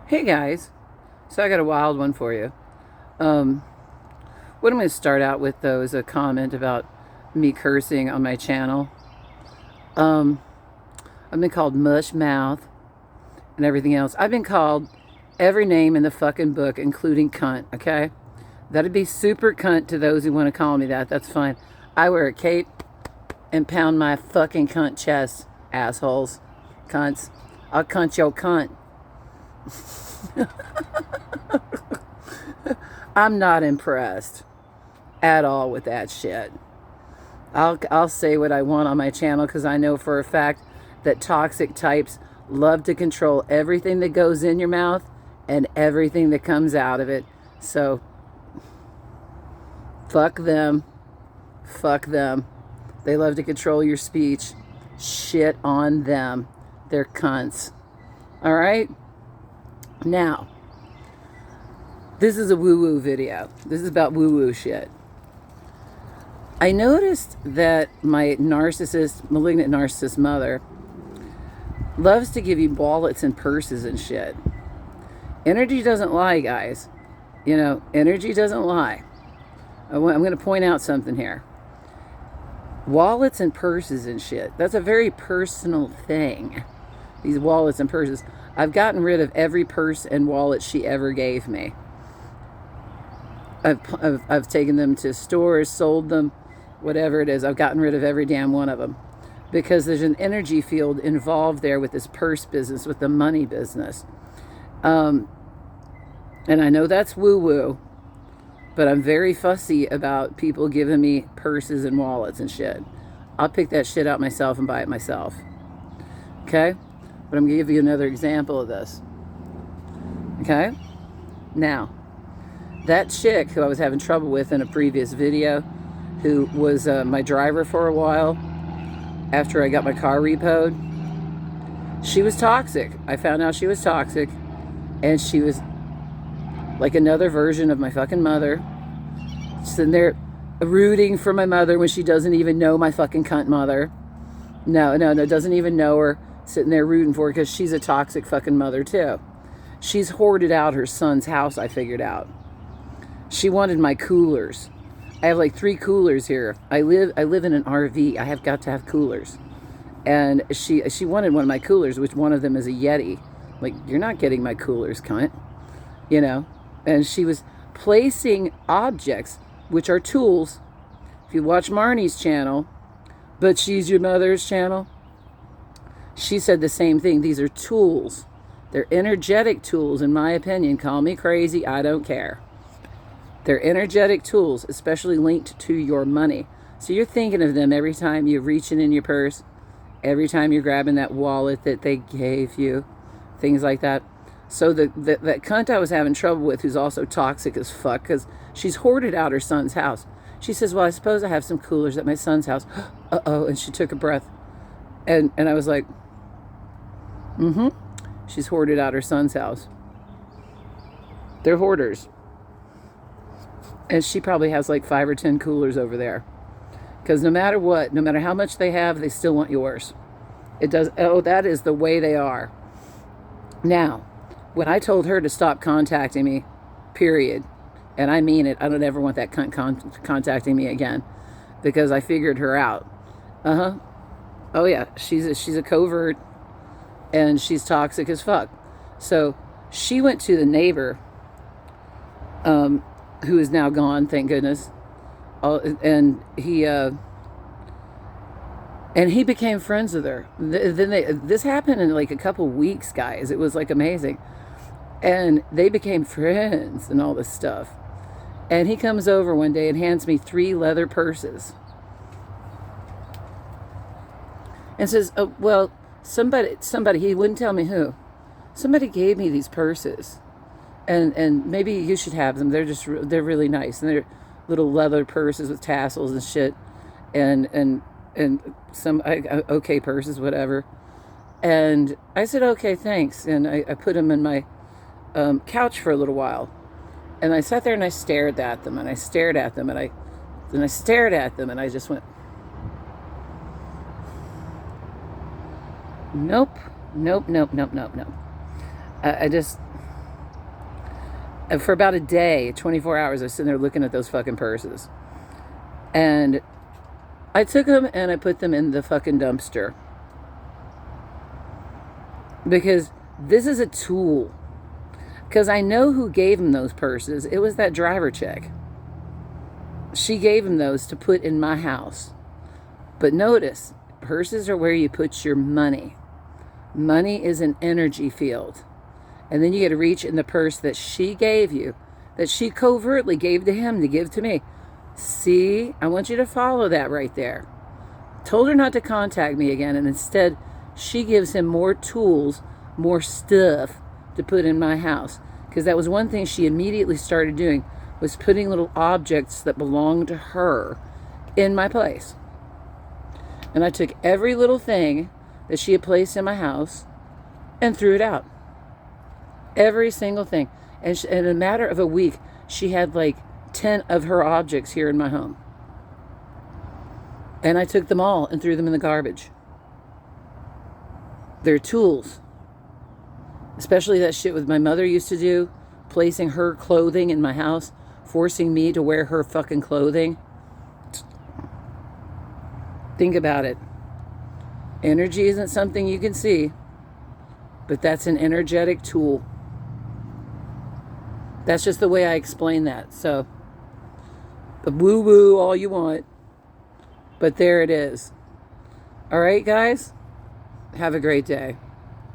Hey guys, so I got a wild one for you. Um, what I'm going to start out with though is a comment about me cursing on my channel. Um, I've been called mush mouth and everything else. I've been called every name in the fucking book, including cunt, okay? That'd be super cunt to those who want to call me that. That's fine. I wear a cape and pound my fucking cunt chest, assholes. Cunts. I'll cunt your cunt. I'm not impressed at all with that shit. I'll say what I want on my channel because I know for a fact that toxic types love to control everything that goes in your mouth and everything that comes out of it. So fuck them. Fuck them. They love to control your speech. Shit on them. They're cunts. All right? Now, this is a woo-woo video. This is about woo-woo shit. I noticed that my malignant narcissist mother loves to give you wallets and purses and shit. Energy doesn't lie, guys. You know, energy doesn't lie. I'm going to point out something here. Wallets and purses and shit. That's a very personal thing. These wallets and purses. I've gotten rid of every purse and wallet she ever gave me. I've taken them to stores, sold them, whatever it is. I've gotten rid of every damn one of them because there's an energy field involved there with this purse business, with the money business. And I know that's woo-woo, but I'm very fussy about people giving me purses and wallets and shit. I'll pick that shit out myself and buy it myself. Okay? But I'm going to give you another example of this. Okay? Now, that chick who I was having trouble with in a previous video, who was my driver for a while after I got my car repoed, she was toxic. I found out she was toxic, and she was like another version of my fucking mother, sitting there rooting for my mother when she doesn't even know my fucking cunt mother. No, doesn't even know her, sitting there rooting for her because she's a toxic fucking mother too. She's hoarded out her son's house, I figured out. She wanted my coolers. I have like 3 coolers here. I live in an RV. I have got to have coolers. And she wanted one of my coolers, which one of them is a Yeti. Like, you're not getting my coolers, cunt. You know? And she was placing objects, which are tools. If you watch Marnie's channel, but she's your mother's channel, she said the same thing. These are tools. They're energetic tools, in my opinion. Call me crazy. I don't care. They're energetic tools, especially linked to your money. So you're thinking of them every time you're reaching in your purse, every time you're grabbing that wallet that they gave you, things like that. So that cunt I was having trouble with, who's also toxic as fuck, because she's hoarded out her son's house. She says, well, I suppose I have some coolers at my son's house. Uh-oh, and she took a breath. And I was like, she's hoarded out her son's house. They're hoarders. And she probably has like 5 or 10 coolers over there. Because no matter what, no matter how much they have, they still want yours. It does. Oh, that is the way they are. Now, when I told her to stop contacting me, period, and I mean it, I don't ever want that cunt contacting me again, because I figured her out. Oh yeah, she's a covert, and she's toxic as fuck. So she went to the neighbor, who is now gone, thank goodness. And he became friends with her. This happened in like a couple weeks, guys. It was like amazing. And they became friends and all this stuff. And he comes over one day and hands me 3 leather purses. And says, oh, well, somebody, he wouldn't tell me who. Somebody gave me these purses. And maybe you should have them. They're really nice. And they're little leather purses with tassels and shit. And some okay purses, whatever. And I said, okay, thanks. And I put them in my couch for a little while. And I sat there and I stared at them. And I stared at them. And I stared at them. And I just went, nope. I just, And for about a day, 24 hours, I was sitting there looking at those fucking purses. And I took them and I put them in the fucking dumpster. Because this is a tool. Because I know who gave him those purses. It was that driver chick. She gave him those to put in my house. But notice, purses are where you put your money. Money is an energy field. And then you get to reach in the purse that she gave you, that she covertly gave to him to give to me. See, I want you to follow that right there. Told her not to contact me again, and instead she gives him more tools, more stuff to put in my house. Because that was one thing she immediately started doing, was putting little objects that belonged to her in my place. And I took every little thing that she had placed in my house and threw it out. Every single thing. And in a matter of a week, she had like 10 of her objects here in my home. And I took them all and threw them in the garbage. They're tools. Especially that shit with my mother used to do, placing her clothing in my house, forcing me to wear her fucking clothing. Think about it. Energy isn't something you can see, but that's an energetic tool. That's just the way I explain that. So, woo-woo all you want, but there it is. All right, guys? Have a great day.